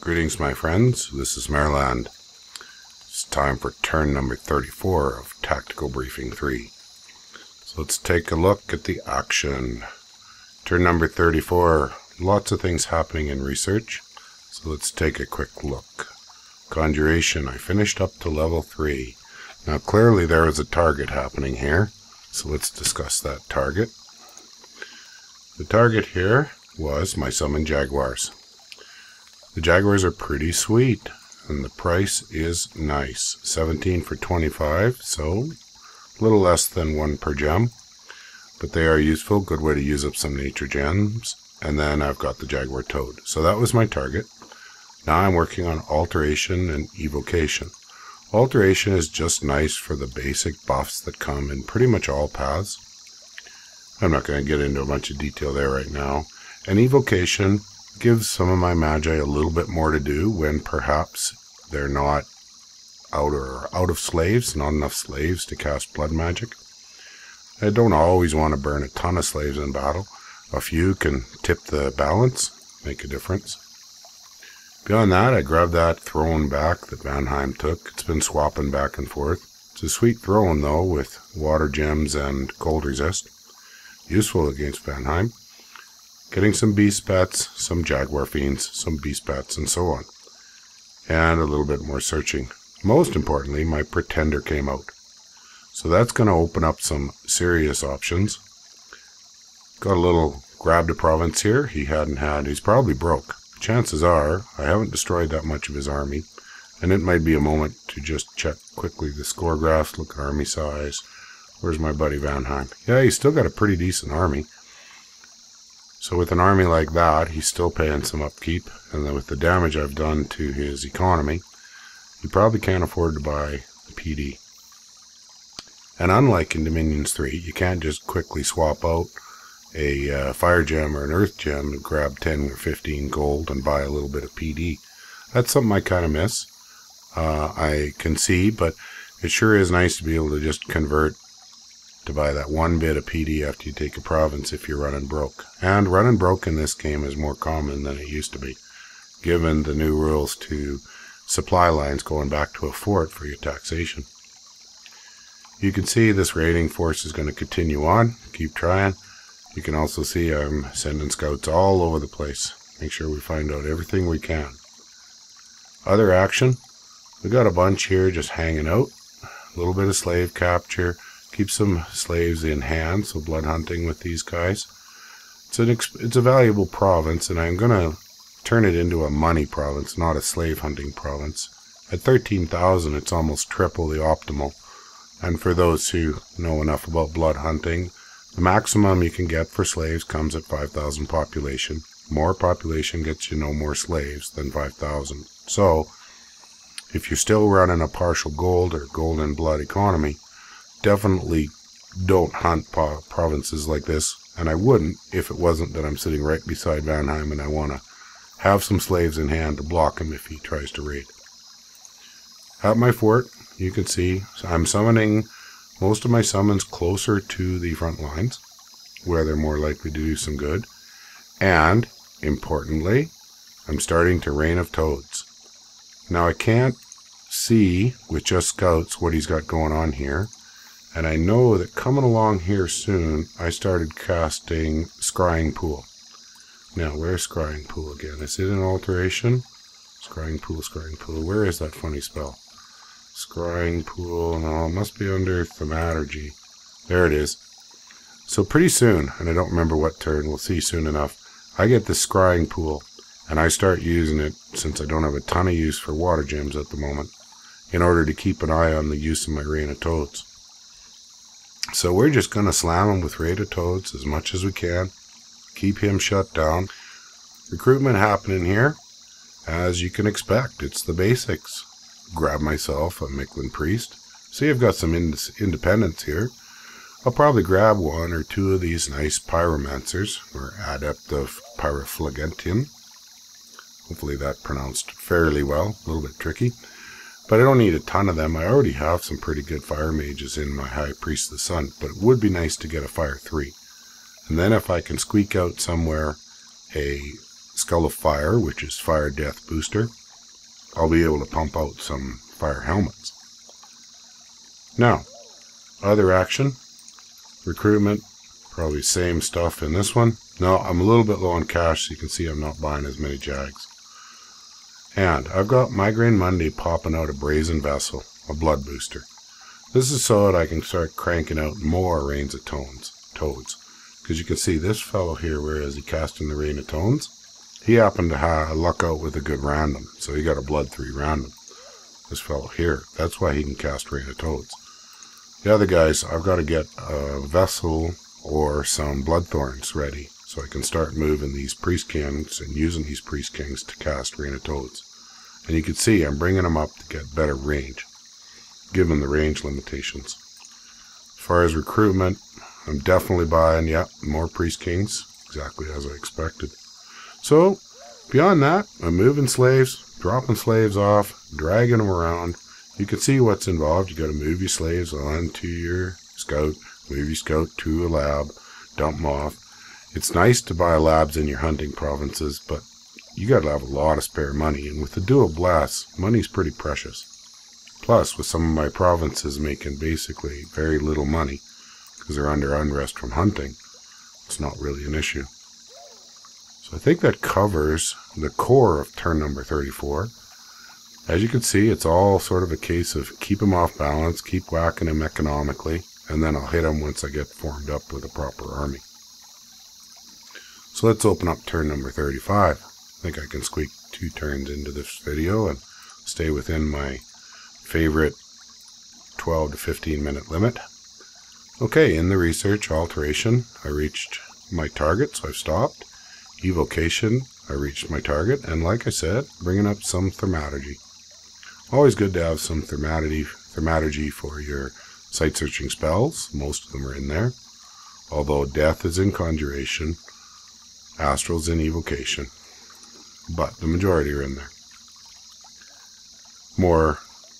Greetings, my friends. This is Maerlande. It's time for turn number 34 of Tactical Briefing 3. So let's take a look at the action. Turn number 34. Lots of things happening in research. So let's take a quick look. Conjuration. I finished up to level 3. Now clearly there is a target happening here. So let's discuss that target. The target here was my summon jaguars. The jaguars are pretty sweet, and the price is nice. 17 for 25, so a little less than 1 per gem. But they are useful, good way to use up some nature gems. And then I've got the jaguar toad. So that was my target. Now I'm working on alteration and evocation. Alteration is just nice for the basic buffs that come in pretty much all paths. I'm not going to get into a bunch of detail there right now. And evocation gives some of my magi a little bit more to do when perhaps they're not out of slaves, not enough slaves to cast blood magic. I don't always want to burn a ton of slaves in battle. A few can tip the balance, make a difference. Beyond that, I grabbed that throne back that Vanheim took. It's been swapping back and forth. It's a sweet throne though, with water gems and cold resist. Useful against Vanheim. Getting some beast bats, some jaguar fiends, some beast bats, and so on. And a little bit more searching. Most importantly, my pretender came out. So that's going to open up some serious options. Got a little grabbed a province here he hadn't had. He's probably broke. Chances are I haven't destroyed that much of his army. And it might be a moment to just check quickly the score graphs, look at army size. Where's my buddy Vanheim? Yeah, he's still got a pretty decent army. So with an army like that, he's still paying some upkeep. And then with the damage I've done to his economy, he probably can't afford to buy the PD. And unlike in Dominions 3, you can't just quickly swap out a fire gem or an earth gem and grab 10 or 15 gold and buy a little bit of PD. That's something I kind of miss. I can see, but it sure is nice to be able to just convert to buy that one bit of PD after you take a province if you're running broke. And running broke in this game is more common than it used to be, given the new rules to supply lines going back to a fort for your taxation. You can see this raiding force is going to continue on. Keep trying. You can also see I'm sending scouts all over the place. Make sure we find out everything we can. Other action. We got a bunch here just hanging out. A little bit of slave capture. Keep some slaves in hand, so blood hunting with these guys. It's a valuable province, and I'm going to turn it into a money province, not a slave hunting province. At 13,000, it's almost triple the optimal. And for those who know enough about blood hunting, the maximum you can get for slaves comes at 5,000 population. More population gets you no more slaves than 5,000. So, if you're still running a partial gold or gold and blood economy, definitely don't hunt provinces like this, and I wouldn't if it wasn't that I'm sitting right beside Vanheim and I want to have some slaves in hand to block him if he tries to raid. At my fort, you can see I'm summoning most of my summons closer to the front lines, where they're more likely to do some good, and, importantly, I'm starting to Reign of Toads. Now I can't see with just scouts what he's got going on here, and I know that coming along here soon, I started casting Scrying Pool. Now, where's Scrying Pool again? Is it an alteration? Scrying Pool. Where is that funny spell? Scrying Pool. No, it must be under Thaumaturgy. There it is. So pretty soon, and I don't remember what turn, we'll see soon enough, I get the Scrying Pool, and I start using it, since I don't have a ton of use for water gems at the moment, in order to keep an eye on the use of my Reign of Toads. So we're just going to slam him with Reign of Toads as much as we can. Keep him shut down. Recruitment happening here. As you can expect, it's the basics. Grab myself a Mictlan Priest. See, I've got some independence here. I'll probably grab 1 or 2 of these nice Pyromancers, or Adept of Pyroflagentin. Hopefully that pronounced fairly well. A little bit tricky. But I don't need a ton of them. I already have some pretty good fire mages in my High Priest of the Sun, but it would be nice to get a Fire 3. And then if I can squeak out somewhere a Skull of Fire, which is Fire Death Booster, I'll be able to pump out some fire helmets. Now, other action, recruitment, probably same stuff in this one. No, I'm a little bit low on cash, so you can see I'm not buying as many Jags. And I've got Migraine Monday popping out a Brazen Vessel, a blood booster. This is so that I can start cranking out more Rains of Toads. Because you can see this fellow here, whereas he casting the Rain of Toads, he happened to luck out with a good random. So he got a Blood 3 random. This fellow here, that's why he can cast Rain of Toads. The other guys, I've got to get a Vessel or some Bloodthorns ready, so I can start moving these Priest Kings and using these Priest Kings to cast Rain of Toads. And you can see I'm bringing them up to get better range, given the range limitations. As far as recruitment, I'm definitely buying, more Priest Kings, exactly as I expected. So, beyond that, I'm moving slaves, dropping slaves off, dragging them around. You can see what's involved. You got to move your slaves onto your scout, move your scout to a lab, dump them off. It's nice to buy labs in your hunting provinces, but you got to have a lot of spare money, and with the dual blasts, money's pretty precious. Plus, with some of my provinces making basically very little money because they're under unrest from hunting, it's not really an issue. So I think that covers the core of turn number 34. As you can see, it's all sort of a case of keep them off balance, keep whacking them economically, and then I'll hit them once I get formed up with a proper army. So let's open up turn number 35. I think I can squeak 2 turns into this video and stay within my favorite 12 to 15 minute limit. Okay, in the research alteration, I reached my target, so I've stopped. Evocation, I reached my target, and like I said, bringing up some Thaumaturgy. Always good to have some Thaumaturgy for your sight searching spells. Most of them are in there. Although Death is in Conjuration, Astral's in Evocation, but the majority are in there. More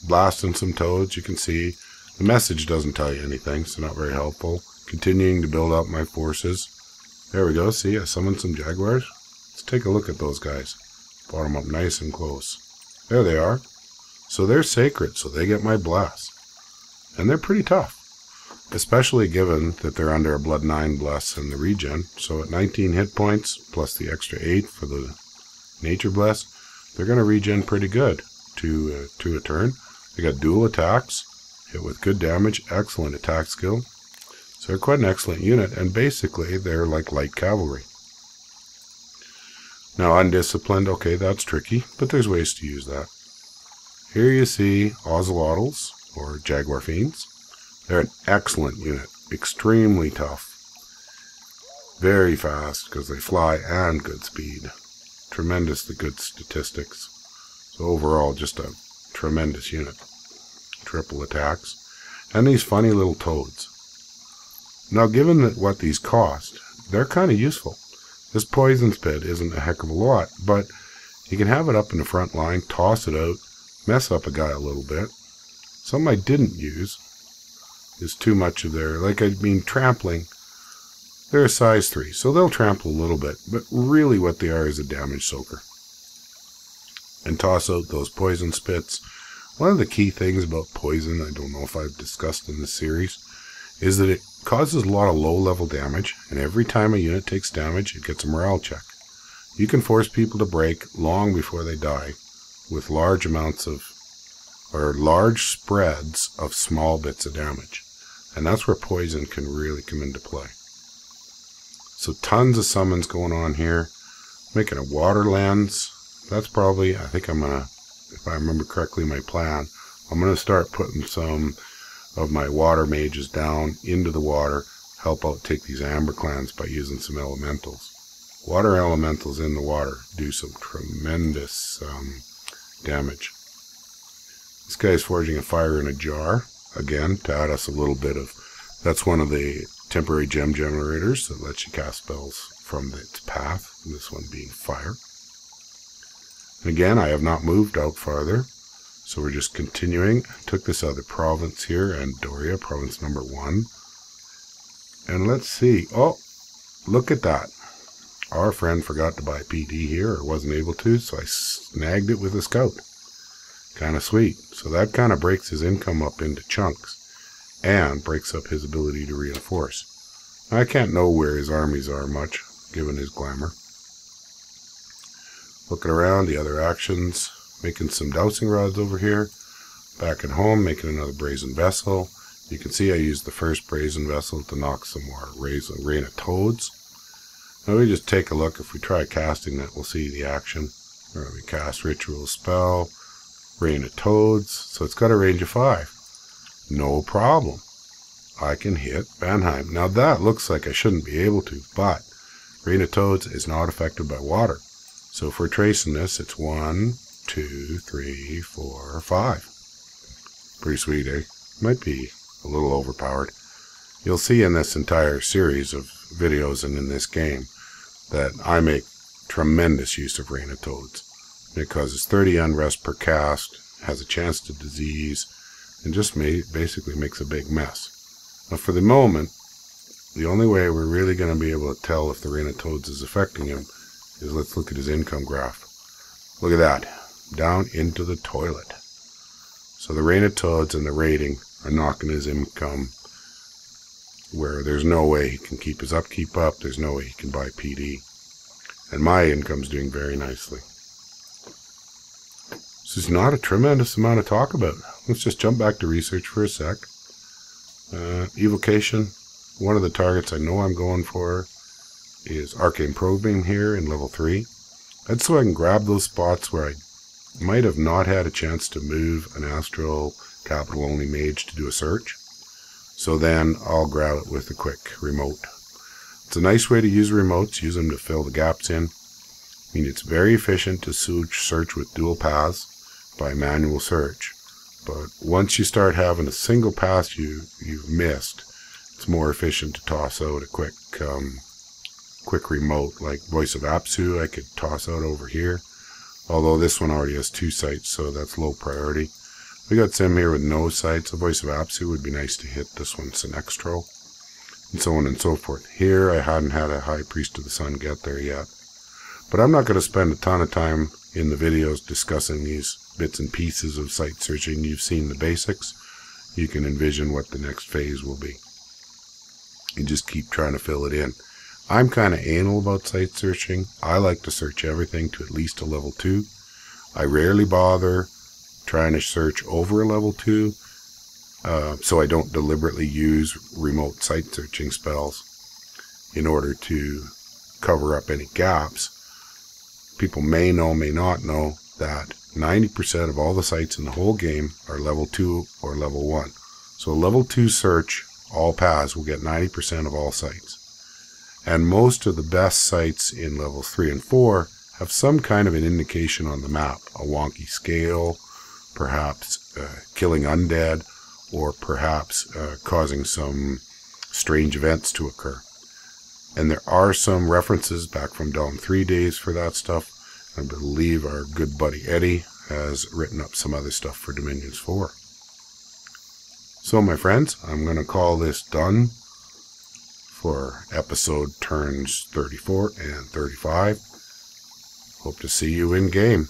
blasting some toads, you can see. The message doesn't tell you anything, so not very helpful. Continuing to build up my forces. There we go, see, I summoned some jaguars. Let's take a look at those guys. Brought them up nice and close. There they are. So they're sacred, so they get my bless. And they're pretty tough. Especially given that they're under a Blood 9 bless in the regen. So at 19 hit points, plus the extra 8 for the nature bless, they're going to regen pretty good to a turn. They got dual attacks, hit with good damage, excellent attack skill. So they're quite an excellent unit, and basically they're like light cavalry. Now undisciplined, okay, that's tricky, but there's ways to use that. Here you see Ocelotls, or Jaguar Fiends. They're an excellent unit, extremely tough. Very fast, because they fly and good speed. Tremendously good statistics. So overall, just a tremendous unit. Triple attacks. And these funny little toads. Now, given that what these cost, they're kind of useful. This poison spit isn't a heck of a lot, but you can have it up in the front line, toss it out, mess up a guy a little bit. Something I didn't use is too much of their, trampling. They're a size 3, so they'll trample a little bit, but really what they are is a damage soaker. And toss out those poison spits. One of the key things about poison, I don't know if I've discussed in this series, is that it causes a lot of low-level damage, and every time a unit takes damage, it gets a morale check. You can force people to break long before they die with large amounts of, or large spreads of small bits of damage. And that's where poison can really come into play. So tons of summons going on here. Making a water lens. That's probably, I think I'm going to, if I remember correctly my plan, I'm going to start putting some of my water mages down into the water, help out take these amber clans by using some elementals. Water elementals in the water do some tremendous damage. This guy's forging a fire in a jar, again, to add us a little bit of, that's one of the temporary gem generators that lets you cast spells from its path, this one being fire. And again, I have not moved out farther, so we're just continuing. Took this other province here, Andoria, province number 1. And let's see. Oh, look at that. Our friend forgot to buy PD here, or wasn't able to, so I snagged it with a scout. Kind of sweet. So that kind of breaks his income up into chunks and breaks up his ability to reinforce. I can't know where his armies are much, given his glamour. Looking around, the other actions, making some dowsing rods over here. Back at home, making another brazen vessel. You can see I used the first brazen vessel to knock some more rain of toads. Now we just take a look. If we try casting that, we'll see the action. Where we cast ritual spell, rain of toads. So it's got a range of 5. No problem. I can hit Vanheim. Now that looks like I shouldn't be able to, but rain of toads is not affected by water. So if we're tracing this, it's 1, 2, 3, 4, 5. Pretty sweet, eh? Might be a little overpowered. You'll see in this entire series of videos and in this game that I make tremendous use of rain of toads. It causes 30 unrest per cast, has a chance to disease, and just basically makes a big mess. Now for the moment, the only way we're really going to be able to tell if the rain of toads is affecting him is let's look at his income graph. Look at that. Down into the toilet. So the rain of toads and the raiding are knocking his income where there's no way he can keep his upkeep up, there's no way he can buy PD. And my income's doing very nicely. This is not a tremendous amount to talk about. Let's just jump back to research for a sec. Evocation, one of the targets I know I'm going for is Arcane Probing here in level 3. That's so I can grab those spots where I might have not had a chance to move an Astral Capital Only Mage to do a search. So then I'll grab it with a quick remote. It's a nice way to use remotes, use them to fill the gaps in. I mean, it's very efficient to search with dual paths by manual search. But once you start having a single path you've missed, it's more efficient to toss out a quick remote, like Voice of Apsu I could toss out over here. Although this one already has 2 sites, so that's low priority. We got Sim here with no sites. A Voice of Apsu would be nice to hit. This one, Sinextro, and so on and so forth. Here, I hadn't had a High Priest of the Sun get there yet. But I'm not going to spend a ton of time in the videos discussing these bits and pieces of site searching. You've seen the basics. You can envision what the next phase will be. You just keep trying to fill it in. I'm kind of anal about site searching. I like to search everything to at least a level 2. I rarely bother trying to search over a level 2, so I don't deliberately use remote site searching spells in order to cover up any gaps. People may know, may not know that 90% of all the sites in the whole game are level 2 or level 1. So a level 2 search, all paths, will get 90% of all sites. And most of the best sites in levels 3 and 4 have some kind of an indication on the map, a wonky scale, perhaps killing undead, or perhaps causing some strange events to occur. And there are some references back from Dom 3 days for that stuff. I believe our good buddy Eddie has written up some other stuff for Dominions 4. So my friends, I'm going to call this done for episode turns 34 and 35. Hope to see you in game.